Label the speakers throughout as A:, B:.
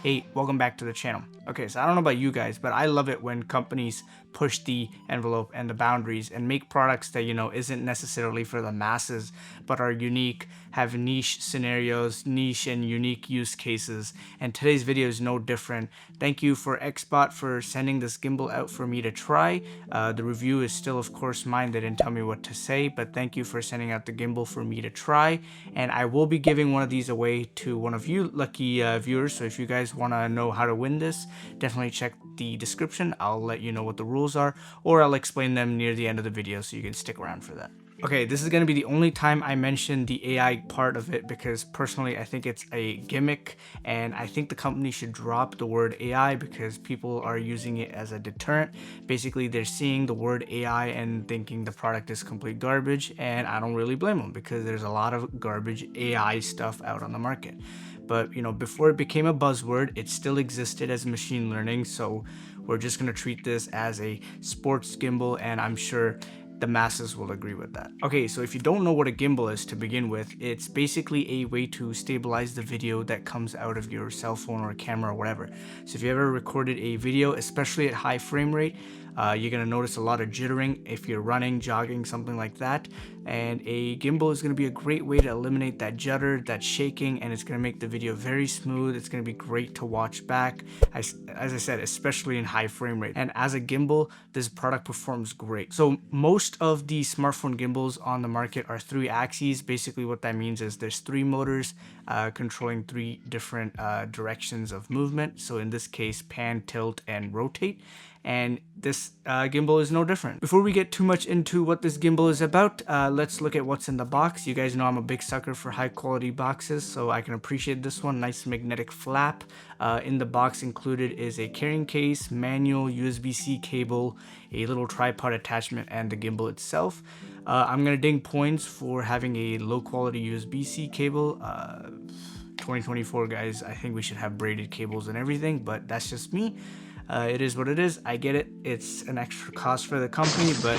A: Hey, welcome back to the channel. Okay, so I don't know about you guys, but I love it when companies push the envelope and the boundaries and make products that, isn't necessarily for the masses, but are unique, have niche scenarios, niche and unique use cases. And today's video is no different. Thank you for XBot for sending this gimbal out for me to try. The review is still, of course, mine. They didn't tell me what to say, but thank you for sending out the gimbal for me to try. And I will be giving one of these away to one of you lucky viewers. So if you guys want to know how to win this, definitely check the description. I'll let you know what the rules are, or I'll explain them near the end of the video, so you can stick around for that. Okay, this is going to be the only time I mention the AI part of it, because personally I think it's a gimmick, and I think the company should drop the word AI because people are using it as a deterrent. Basically, they're seeing the word AI and thinking the product is complete garbage, and I don't really blame them because there's a lot of garbage AI stuff out on the market. But before it became a buzzword, it still existed as machine learning, so we're just going to treat this as a sports gimbal, and I'm sure the masses will agree with that. Okay, so if you don't know what a gimbal is to begin with, it's basically a way to stabilize the video that comes out of your cell phone or camera or whatever. So if you ever recorded a video, especially at high frame rate, you're going to notice a lot of jittering if you're running, jogging, something like that. And a gimbal is going to be a great way to eliminate that judder, that shaking, and it's going to make the video very smooth. It's going to be great to watch back, as I said, especially in high frame rate. And as a gimbal, this product performs great. So most of the smartphone gimbals on the market are 3 axes. Basically what that means is there's 3 motors controlling 3 different directions of movement. So in this case, pan, tilt, and rotate. And this gimbal is no different. Before we get too much into what this gimbal is about, let's look at what's in the box. You guys know I'm a big sucker for high quality boxes, so I can appreciate this one. Nice magnetic flap. In the box included is a carrying case, manual, USB-C cable, a little tripod attachment, and the gimbal itself. I'm gonna ding points for having a low quality USB-C cable. 2024 guys, I think we should have braided cables and everything, but that's just me. It is what it is. I get it. It's an extra cost for the company, but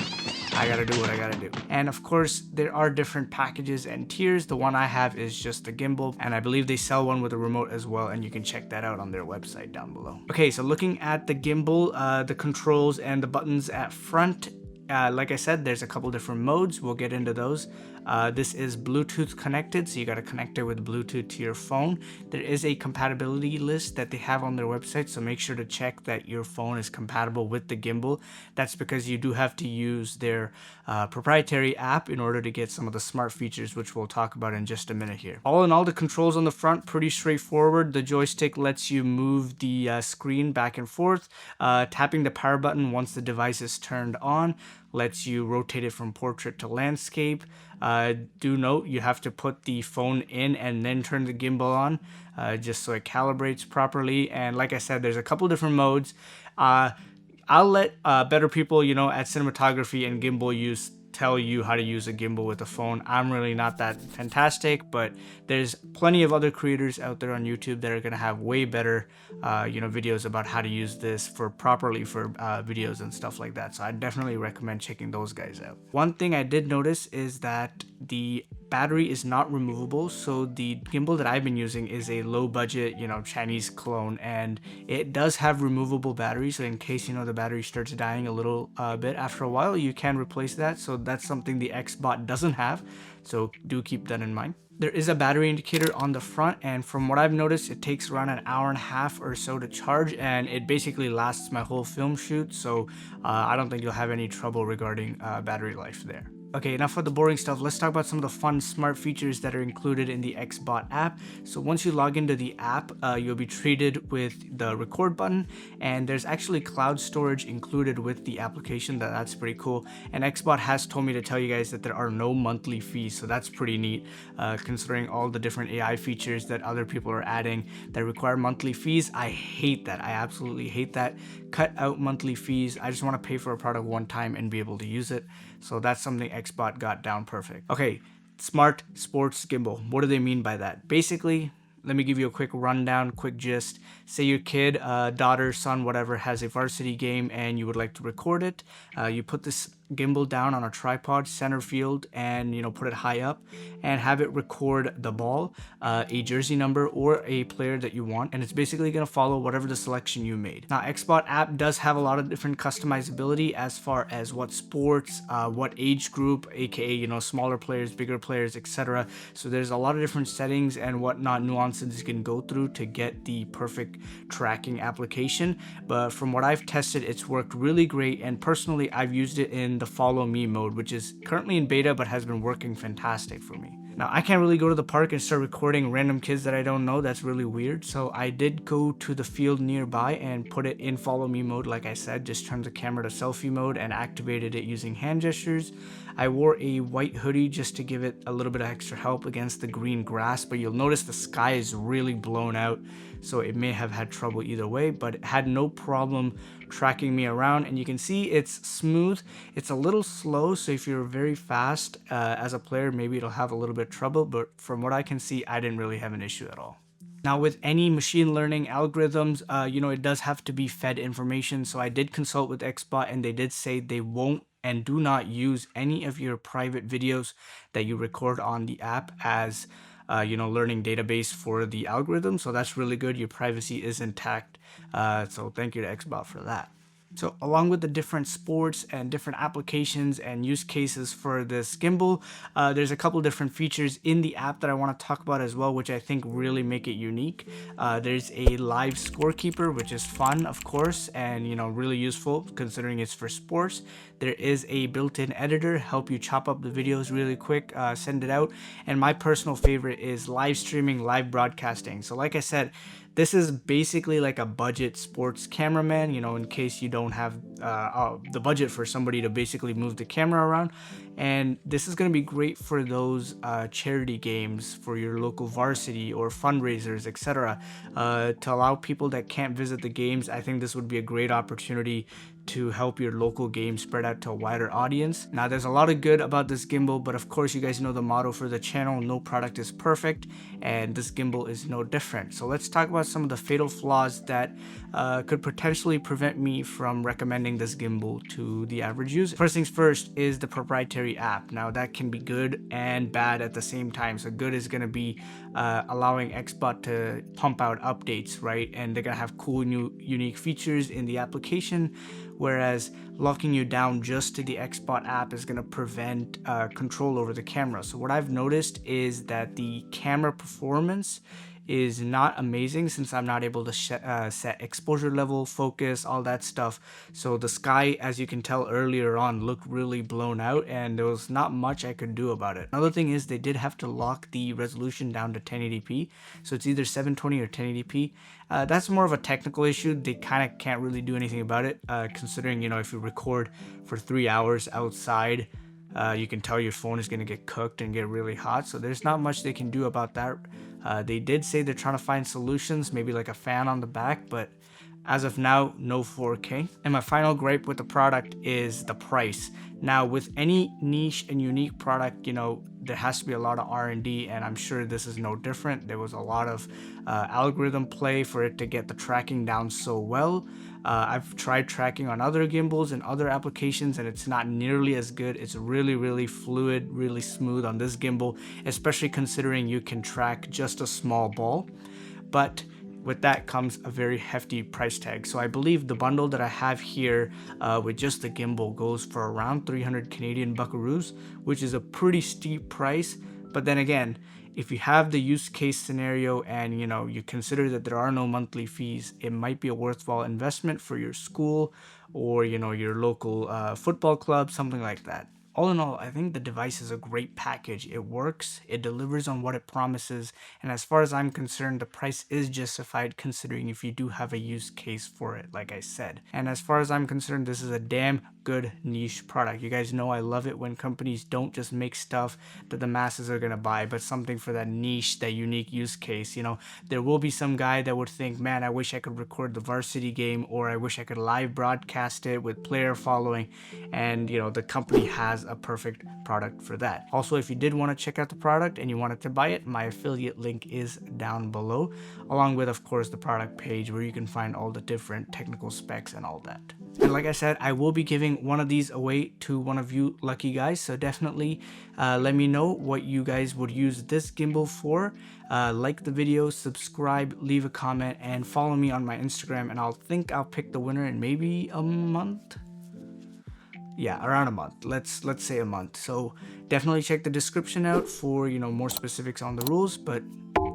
A: I gotta do what I gotta do. And of course, there are different packages and tiers. The one I have is just the gimbal, and I believe they sell one with a remote as well, and you can check that out on their website down below. Okay, so looking at the gimbal, the controls and the buttons at front, like I said, there's a couple different modes. We'll get into those. This is Bluetooth connected, so you got to connect it with Bluetooth to your phone. There is a compatibility list that they have on their website, so make sure to check that your phone is compatible with the gimbal. That's because you do have to use their proprietary app in order to get some of the smart features, which we'll talk about in just a minute here. All in all, the controls on the front, pretty straightforward. The joystick lets you move the screen back and forth. Tapping the power button once the device is turned on lets you rotate it from portrait to landscape. Do note you have to put the phone in and then turn the gimbal on, just so it calibrates properly. And like I said, there's a couple different modes. I'll let better people, at cinematography and gimbal use tell you how to use a gimbal with a phone. I'm really not that fantastic, but there's plenty of other creators out there on YouTube that are going to have way better videos about how to use this properly for videos and stuff like that. So I definitely recommend checking those guys out. One thing I did notice is that the battery is not removable. So the gimbal that I've been using is a low budget, Chinese clone, and it does have removable batteries. So in case, the battery starts dying a little bit after a while, you can replace that. So that's something the XBot doesn't have. So do keep that in mind. There is a battery indicator on the front, and from what I've noticed, it takes around an hour and a half or so to charge, and it basically lasts my whole film shoot. So I don't think you'll have any trouble regarding battery life there. Okay, enough of the boring stuff. Let's talk about some of the fun smart features that are included in the XBot app. So once you log into the app, you'll be treated with the record button, and there's actually cloud storage included with the application. That's pretty cool. And XBot has told me to tell you guys that there are no monthly fees, so that's pretty neat, considering all the different AI features that other people are adding that require monthly fees. I hate that. I absolutely hate that. Cut out monthly fees. I just want to pay for a product one time and be able to use it. So that's something XBot got down perfect. Okay, smart sports gimbal. What do they mean by that? Basically, let me give you a quick rundown, quick gist. Say your kid, daughter, son, whatever, has a varsity game and you would like to record it. You put this gimbal down on a tripod, center field, and put it high up, and have it record the ball, a jersey number, or a player that you want, and it's basically going to follow whatever the selection you made. Now, XBot app does have a lot of different customizability as far as what sports, what age group, aka smaller players, bigger players, etc. So there's a lot of different settings and whatnot nuances you can go through to get the perfect tracking application. But from what I've tested, it's worked really great, and personally I've used it in the follow me mode, which is currently in beta but has been working fantastic for me. Now, I can't really go to the park and start recording random kids that I don't know. That's really weird. So I did go to the field nearby and put it in follow me mode. Like I said, just turned the camera to selfie mode and activated it using hand gestures. I wore a white hoodie just to give it a little bit of extra help against the green grass, but you'll notice the sky is really blown out, so it may have had trouble either way, but it had no problem tracking me around. And you can see it's smooth. It's a little slow, so if you're very fast as a player, maybe it'll have a little bit of trouble, but from what I can see, I didn't really have an issue at all. Now, with any machine learning algorithms, it does have to be fed information. So I did consult with XBot, and they did say they won't and do not use any of your private videos that you record on the app as learning database for the algorithm. So that's really good. Your privacy is intact. So thank you to XBot for that. So along with the different sports and different applications and use cases for this gimbal, there's a couple different features in the app that I want to talk about as well, which I think really make it unique. There's a live scorekeeper, which is fun, of course, and really useful considering it's for sports. There is a built-in editor, help you chop up the videos really quick, send it out. And my personal favorite is live streaming, live broadcasting. So like I said, this is basically like a budget sports cameraman, in case you don't have the budget for somebody to basically move the camera around. And this is going to be great for those charity games for your local varsity or fundraisers, etc. To allow people that can't visit the games. I think this would be a great opportunity to help your local game spread out to a wider audience. Now, there's a lot of good about this gimbal, but of course you guys know the motto for the channel: no product is perfect, and this gimbal is no different. So let's talk about some of the fatal flaws that could potentially prevent me from recommending this gimbal to the average user. First things first is the proprietary app. Now, that can be good and bad at the same time. So good is going to be allowing XBot to pump out updates, right? And they're going to have cool new unique features in the application, whereas locking you down just to the XBot app is going to prevent control over the camera. So what I've noticed is that the camera performance is not amazing, since I'm not able to set exposure level, focus, all that stuff. So the sky, as you can tell earlier on, looked really blown out, and there was not much I could do about it. Another thing is they did have to lock the resolution down to 1080p, so it's either 720 or 1080p. That's more of a technical issue. They kind of can't really do anything about it, considering if you record for 3 hours outside, you can tell your phone is going to get cooked and get really hot. So there's not much they can do about that. They did say they're trying to find solutions, maybe like a fan on the back, but as of now, no 4K. And my final gripe with the product is the price. Now, with any niche and unique product, there has to be a lot of R&D, and I'm sure this is no different. There was a lot of algorithm play for it to get the tracking down so well. I've tried tracking on other gimbals and other applications, and it's not nearly as good. It's really, really fluid, really smooth on this gimbal, especially considering you can track just a small ball. But with that comes a very hefty price tag. So I believe the bundle that I have here with just the gimbal goes for around 300 Canadian buckaroos, which is a pretty steep price. But then again, if you have the use case scenario and you consider that there are no monthly fees, it might be a worthwhile investment for your school or your local football club, something like that. All in all, I think the device is a great package. It works, it delivers on what it promises, and as far as I'm concerned, the price is justified considering if you do have a use case for it, like I said. And as far as I'm concerned, this is a damn good niche product. You guys know I love it when companies don't just make stuff that the masses are gonna buy, but something for that niche, that unique use case. There will be some guy that would think, man, I wish I could record the varsity game, or I wish I could live broadcast it with player following, and the company has a perfect product for that. Also, if you did want to check out the product and you wanted to buy it, my affiliate link is down below, along with, of course, the product page where you can find all the different technical specs and all that. And like I said, I will be giving one of these away to one of you lucky guys, so definitely let me know what you guys would use this gimbal for. Like the video, subscribe, leave a comment, and follow me on my Instagram, and I'll pick the winner in maybe a month. Yeah, around a month. Let's say a month. So definitely check the description out for, you know, more specifics on the rules, but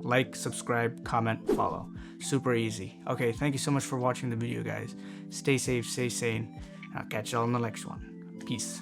A: like, subscribe, comment, follow. Super easy. Okay, thank you so much for watching the video, guys. Stay safe, stay sane, and I'll catch y'all in the next one. Peace.